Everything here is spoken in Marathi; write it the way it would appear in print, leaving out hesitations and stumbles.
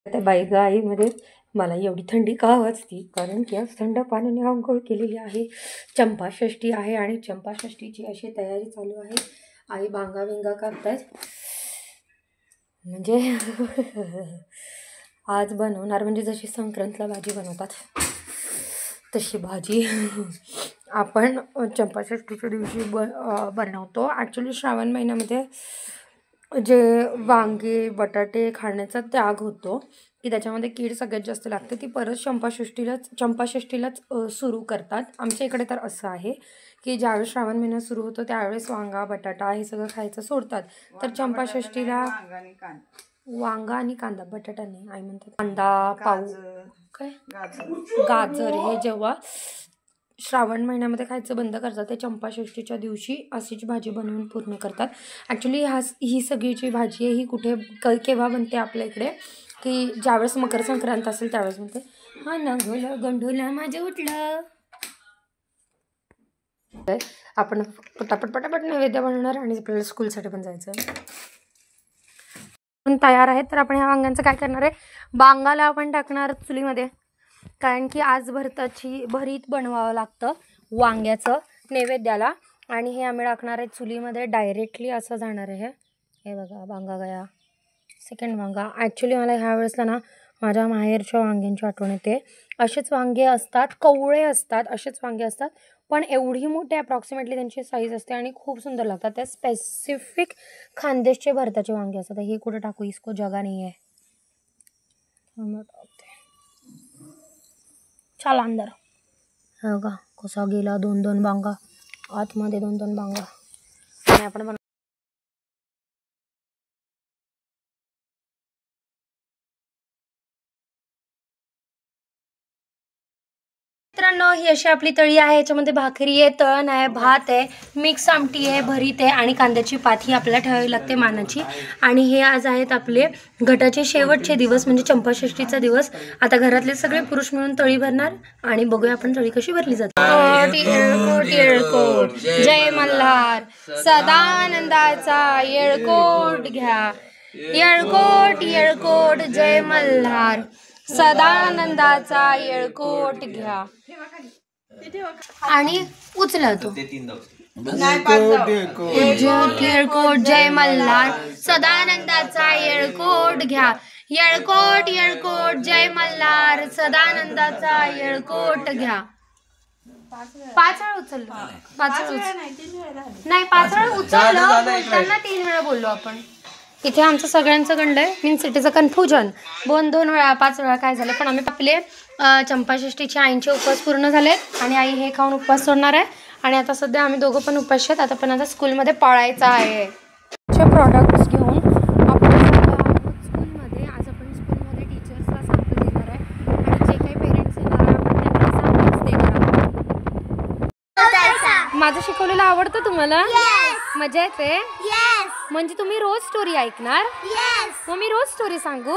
त्या बाईगाईमध्ये मला एवढी थंडी का वाजती, कारण की आज थंड पाण्याने आंघोळ केलेली आहे. चंपाषष्ठी आहे आणि चंपाषष्ठीची अशी तयारी चालू आहे. आई बांगा बिंगा कापतायत. म्हणजे आज बनवणार म्हणजे जशी संक्रांतला भाजी बनवतात तशी भाजी आपण चंपाषष्ठीच्या दिवशी बनवतो. ॲक्च्युली श्रावण महिन्यामध्ये जे वांगे बटाटे खाण्याचा त्याग होतो की त्याच्यामध्ये कीड सगळ्यात जास्त लागते, ती परत चंपाषष्ठीलाच सुरू करतात. आमच्या इकडे तर असं आहे की ज्यावेळेस श्रावण महिना सुरू होतो त्यावेळेस वांगा बटाटा हे सगळं खायचं सोडतात. तर चंपाषष्ठीला वांगा आणि कांदा, बटाटा नाही आई म्हणतात कांदा पाऊ काय गाजर हे जेव्हा श्रावण महिन्यामध्ये खायचं बंद करतात ते चंपाषष्ठीच्या दिवशी अशीच भाजी बनवून पूर्ण करतात. ॲक्च्युली ही सगळी जी भाजी आहे ही कुठे केव्हा बनते आपल्या इकडे की ज्यावेळेस मकर संक्रांत असेल त्यावेळेस बनते. हा ना गोला गंडोला माझं उठलं. आपण पटापट नैवेद्य बनवणार आणि आपल्याला स्कूलसाठी पण जायचं. तयार आहे. तर आपण ह्या वांग्यांचं काय करणार आहे, बांगाला आपण टाकणार चुलीमध्ये, कारण की आज भरीत बनवावं लागतं वांग्याचं नैवेद्याला. आणि हे आम्ही टाकणार आहे चुलीमध्ये डायरेक्टली असं जाणार आहे. हे बघा वांगा गया सेकंड वांगा. ॲक्च्युली मला ह्या वेळेसला ना माझ्या माहेरच्या वांग्यांची आठवण येते. असेच वांगे असतात, कवळे असतात, असेच वांगे असतात पण एवढी मोठी अप्रॉक्सिमेटली त्यांची साईज असते आणि खूप सुंदर लागतात. त्या स्पेसिफिक खानदेशचे भरताचे वांगे असतात. ही कुठे टाकू, इसको जगा नाही आहे. चला अंदर. हो का कसा गेला 2-2 बांगा आतमध्ये, 2-2 बांगा. आणि आपण मित्रांनो ही अशी आपली तळी आहे. याच्यामध्ये भाकरी आहे, तळण आहे, भात आहे, मिक्स आमटी आहे, भरीत आहे आणि कांद्याची पात ही आपल्याला ठेवावी लागते मानाची. आणि हे आज आहेत आपले घटाचे शेवटचे दिवस म्हणजे चंपाषष्ठीचा दिवस. आता घरातले सगळे पुरुष मिळून तळी भरणार आणि बघूया आपण तळी कशी भरली जाते. येळकोट जय मल्हार सदानंदाचा येळकोट घ्या. येळकोट येळकोट जय मल्हार सदानंदाचा येळकोट घ्या. आणि उचला तो येळकोट जय मल्हार सदानंदाचा येळकोट घ्या. येळकोट येळकोट जय मल्हार सदानंदाचा येळकोट घ्या. 5 वेळा उचललं, 5 वेळा नाही 5 वेळा उचललं, बोलताना 3 वेळा बोललो आपण. इथे आमचं सगळ्यांचं गंड आहे, means it is a confusion. 2 वेळा 5 वेळा काय झालं. पण आम्ही आपले चंपाषष्ठीचे आईंचे उपवास पूर्ण झालेत आणि आई हे खाऊन उपवास सोडणार आहे. आणि आता सध्या आम्ही दोघं पण उपवास आहेत. आता पण आता स्कूलमध्ये पळायचं आहे. प्रोडक्ट्स घेऊन आपण स्कूलमध्ये आज आपण स्कूलमध्ये टीचर्सला सांगता देणार आहे आणि जे काही पेरेंट्स येणार आहे आपण त्यांना सांगूच देणार. माझं शिकवलेलं आवडतं तुम्हाला? मजा येते? म्हणजे तुम्ही रोज स्टोरी ऐकणार? मग मी रोज स्टोरी सांगू?